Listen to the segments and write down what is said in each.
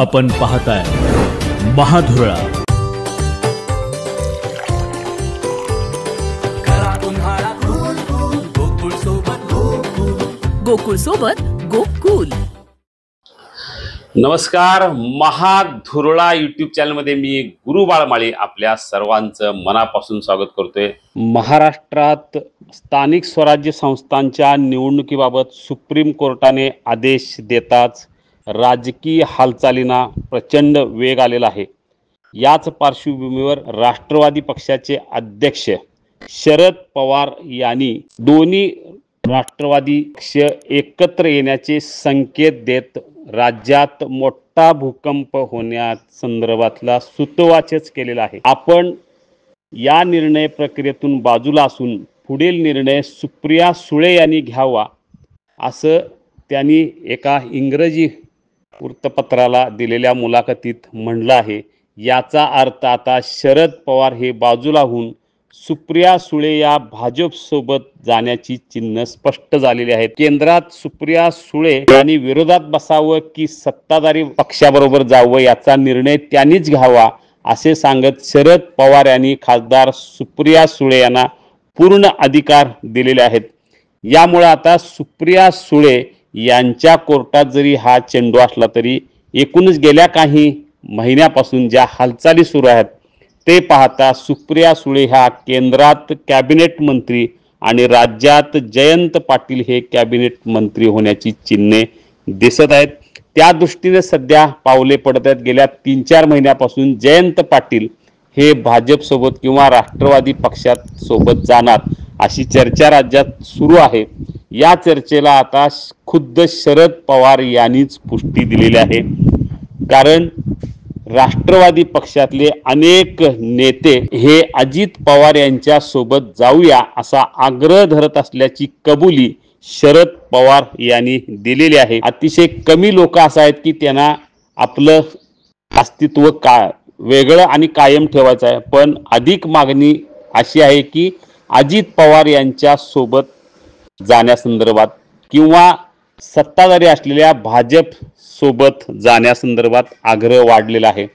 आपण पाहताय महाधुरळा. गोकुळ सोबत गोकुल. नमस्कार. महाधुरळा यूट्यूब चॅनलमध्ये मी गुरु बाळमाळी आपल्या सर्वांचं मनापासून स्वागत करतोय. महाराष्ट्रात स्थानिक स्वराज्य संस्थांच्या निवडणुकीबाबत सुप्रीम कोर्टाने आदेश देताच राजकीय हालचालींना प्रचंड वेग आलेला आहे. याच पार्श्वभूमीवर राष्ट्रवादी पक्षाचे अध्यक्ष शरद पवार यांनी दोन्ही राष्ट्रवादी पक्ष एकत्र येण्याचे संकेत देत राज्यात मोठा भूकंप होण्यासंदर्भातला सूतोवाचच केलेला आहे. आपण या निर्णय प्रक्रियेतून बाजूला असून पुढील निर्णय सुप्रिया सुळे यांनी घ्यावा असं त्यांनी एका इंग्रजी वृत्तपत्राला दिलेल्या मुलाखतीत म्हणलं आहे. याचा अर्थ आता शरद पवार हे बाजूला होऊन सुप्रिया सुळे या भाजपसोबत जाण्याची चिन्ह स्पष्ट झालेली आहेत. केंद्रात सुप्रिया सुळे यांनी विरोधात बसावं की सत्ताधारी पक्षाबरोबर जावं याचा निर्णय त्यांनीच घ्यावा असे सांगत शरद पवार यांनी खासदार सुप्रिया सुळे यांना पूर्ण अधिकार दिलेले आहेत. यामुळे आता सुप्रिया सुळे यांच्या कोर्टात जरी हा चेंडू असला तरी एकूणच गेल्या काही महिन्यापासून ज्या हालचाली सुरू आहेत ते पाहता सुप्रिया सुळे ह्या केंद्रात कॅबिनेट मंत्री आणि राज्यात जयंत पाटील हे कॅबिनेट मंत्री होण्याची चिन्हे दिसत आहेत. त्या दृष्टीने सध्या पावले पडत आहेत. गेल्या 3-4 महिन्यापासून जयंत पाटील हे भाजपसोबत किंवा राष्ट्रवादी पक्षात सोबत जाणार अशी चर्चा राज्यात सुरू आहे. या चर्चेला आता खुद्द शरद पवार यांनीच पुष्टी दिलेली आहे. कारण राष्ट्रवादी पक्षातले अनेक नेते हे अजित पवार यांच्या सोबत जाऊया असा आग्रह धरत असल्याची कबुली शरद पवार यांनी दिलेली आहे. अतिशय कमी लोक असं आहेत की त्यांना आपलं अस्तित्व वेगळं आणि कायम ठेवायचं आहे. पण अधिक मागणी अशी आहे की अजित पवार यांच्या सोबत जाण्यासंदर्भात किंवा सत्ताधारी असलेल्या भाजप सोबत जाण्यासंदर्भात आग्रह वाढलेला आहे.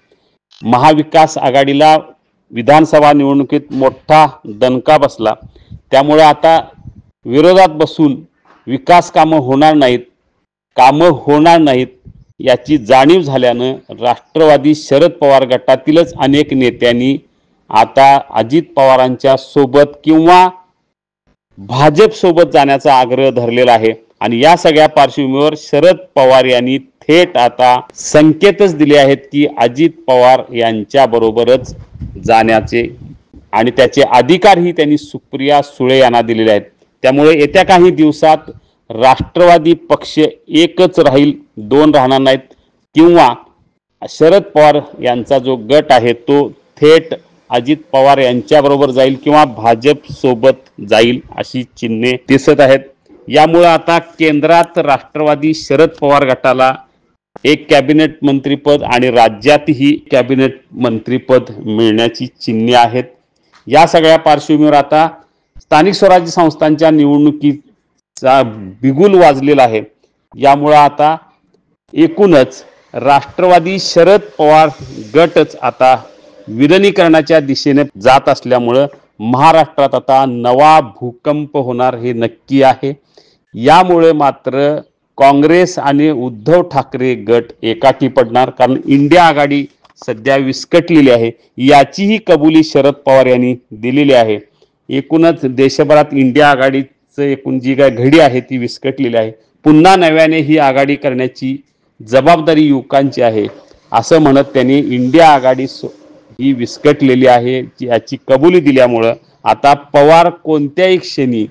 महाविकास आघाडीला विधानसभा निवडणुकीत मोठा दणका बसला. त्यामुळे आता विरोधात बसून विकास कामं होणार नाहीत याची जाणीव झाल्यानं राष्ट्रवादी शरद पवार गटातीलच अनेक नेत्यांनी आता अजित पवारांच्या सोबत किंवा भाजप सोबत जाण्याचा आग्रह धरलेला आहे. आणि या सगळ्या पार्श्वभूमीवर शरद पवार यांनी थेट आता संकेतच दिले आहेत की अजित पवार यांच्या बरोबरच जाण्याचे आणि त्याचे अधिकारही त्यांनी सुप्रिया सुळे यांना दिलेले आहेत. त्यामुळे येत्या काही दिवसात राष्ट्रवादी पक्ष एकच राहील, 2 राहणार नाहीत किंवा शरद पवार यांचा जो गट आहे तो थेट अजित पवार यांच्याबरोबर जाईल किंवा भाजप सोबत जाईल अशी चिन्हे दिसत आहेत. यामुळे आता केंद्रात राष्ट्रवादी शरद पवार गटाला एक कॅबिनेट मंत्रीपद आणि राज्यातही कॅबिनेट मंत्रीपद मिळण्याची चिन्हे आहेत. या सगळ्या पार्श्वभूमीवर आता स्थानिक स्वराज्य संस्थांच्या निवडणुकीचा बिगुल वाजलेला आहे. यामुळे आता एकूणच राष्ट्रवादी शरद पवार गटच आता विलिनीकरणाच्या दिशेने जात असल्यामुळं महाराष्ट्रात आता नवा भूकंप होणार हे नक्की आहे. यामुळे मात्र काँग्रेस आणि उद्धव ठाकरे गट एकाठी पडणार. कारण इंडिया आघाडी सध्या विस्कटलेली आहे याचीही कबुली शरद पवार यांनी दिलेली आहे. एकूणच देशभरात इंडिया आघाडीचं एकूण जी काय घडी आहे ती विस्कटलेली आहे. पुन्हा नव्याने ही आघाडी करण्याची जबाबदारी युवकांची आहे असं म्हणत त्यांनी इंडिया आघाडी ही विस्कटलेली आहे याची कबुली दिल्यामुळं आता पवार कोणत्याही क्षणी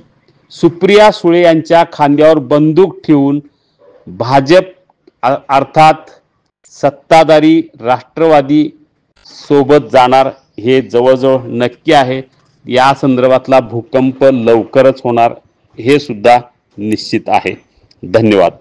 सुप्रिया सुळे यांच्या खांद्यावर बंदूक ठेवून भाजप अर्थात सत्ताधारी राष्ट्रवादी सोबत जाणार हे जवळजवळ नक्की आहे. या संदर्भातला भूकंप लवकरच होणार हे सुद्धा निश्चित आहे. धन्यवाद.